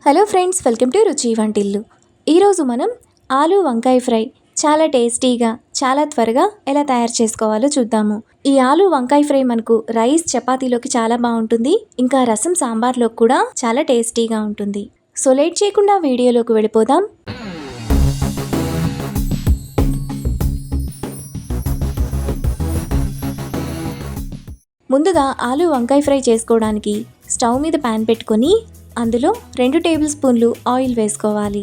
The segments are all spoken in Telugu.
హలో ఫ్రెండ్స్, వెల్కమ్ టు రుచి వంటిల్లు. ఈరోజు మనం ఆలు వంకాయ ఫ్రై చాలా టేస్టీగా చాలా త్వరగా ఎలా తయారు చేసుకోవాలో చూద్దాము. ఈ ఆలు వంకాయ ఫ్రై మనకు రైస్ చపాతీలోకి చాలా బాగుంటుంది, ఇంకా రసం సాంబార్లోకి కూడా చాలా టేస్టీగా ఉంటుంది. సో లేట్ చేయకుండా వీడియోలోకి వెళ్ళిపోదాం. ముందుగా ఆలు వంకాయ ఫ్రై చేసుకోవడానికి స్టవ్ మీద ప్యాన్ పెట్టుకొని అందులో 2 టేబుల్ స్పూన్లు ఆయిల్ వేసుకోవాలి.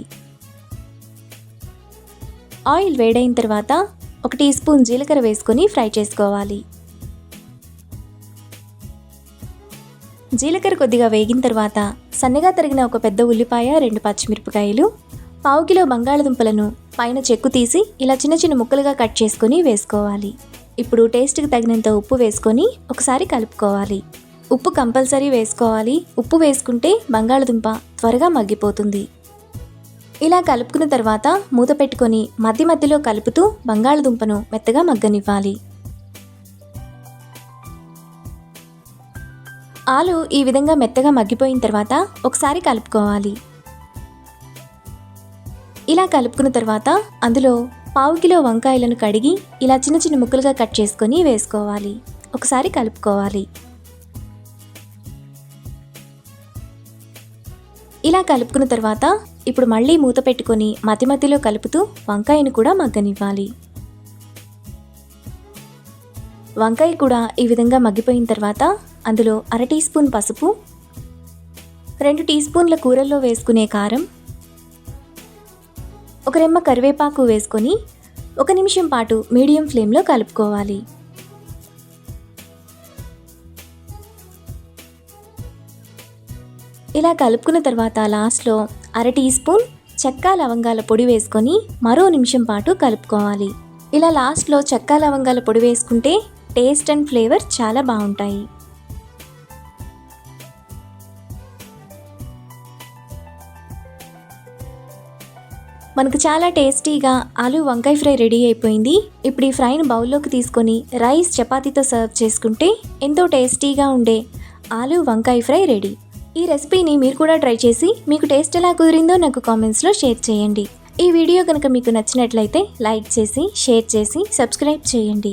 ఆయిల్ వేడైన తర్వాత 1 టీ స్పూన్ జీలకర్ర వేసుకొని ఫ్రై చేసుకోవాలి. జీలకర్ర కొద్దిగా వేగిన తర్వాత సన్నగా తరిగిన ఒక పెద్ద ఉల్లిపాయ, 2 పచ్చిమిరపకాయలు, 1/2 కిలో బంగాళదుంపలను పైన చెక్కు తీసి ఇలా చిన్న చిన్న ముక్కలుగా కట్ చేసుకొని వేసుకోవాలి. ఇప్పుడు టేస్ట్కి తగినంత ఉప్పు వేసుకొని ఒకసారి కలుపుకోవాలి. ఉప్పు కంపల్సరీ వేసుకోవాలి. ఉప్పు వేసుకుంటే బంగాళదుంప త్వరగా మగ్గిపోతుంది. ఇలా కలుపుకున్న తర్వాత మూత పెట్టుకొని మధ్య మధ్యలో కలుపుతూ బంగాళదుంపను మెత్తగా మగ్గనివ్వాలి. ఆలు ఈ విధంగా మెత్తగా మగ్గిపోయిన తర్వాత ఒకసారి కలుపుకోవాలి. ఇలా కలుపుకున్న తర్వాత అందులో 1/2 కిలో వంకాయలను కడిగి ఇలా చిన్న చిన్న ముక్కలుగా కట్ చేసుకొని వేసుకోవాలి. ఒకసారి కలుపుకోవాలి. ఇలా కలుపుకున్న తర్వాత ఇప్పుడు మళ్ళీ మూత పెట్టుకొని మధ్య మధ్యలో కలుపుతూ వంకాయను కూడా మగ్గనివ్వాలి. వంకాయ కూడా ఈ విధంగా మగ్గిపోయిన తర్వాత అందులో 1/2 టీ స్పూన్ పసుపు, 2 టీ స్పూన్ల కూరల్లో వేసుకునే కారం, 1 రెమ్మ కరివేపాకు వేసుకొని 1 నిమిషం పాటు మీడియం ఫ్లేమ్లో కలుపుకోవాలి. ఇలా కలుపుకున్న తర్వాత లాస్ట్లో 1/2 టీ స్పూన్ చెక్క లవంగాల పొడి వేసుకొని మరో నిమిషం పాటు కలుపుకోవాలి. ఇలా లాస్ట్లో చెక్క లవంగాల పొడి వేసుకుంటే టేస్ట్ అండ్ ఫ్లేవర్ చాలా బాగుంటాయి. మనకు చాలా టేస్టీగా ఆలు వంకాయ ఫ్రై రెడీ అయిపోయింది. ఇప్పుడు ఈ ఫ్రైని బౌల్లోకి తీసుకొని రైస్ చపాతీతో సర్వ్ చేసుకుంటే ఎంతో టేస్టీగా ఉండే ఆలు వంకాయ ఫ్రై రెడీ. ఈ రెసిపీని మీరు కూడా ట్రై చేసి మీకు టేస్ట్ ఎలా కుదిరిందో నాకు కామెంట్స్లో షేర్ చేయండి. ఈ వీడియో కనుక మీకు నచ్చినట్లయితే లైక్ చేసి, షేర్ చేసి, సబ్స్క్రైబ్ చేయండి.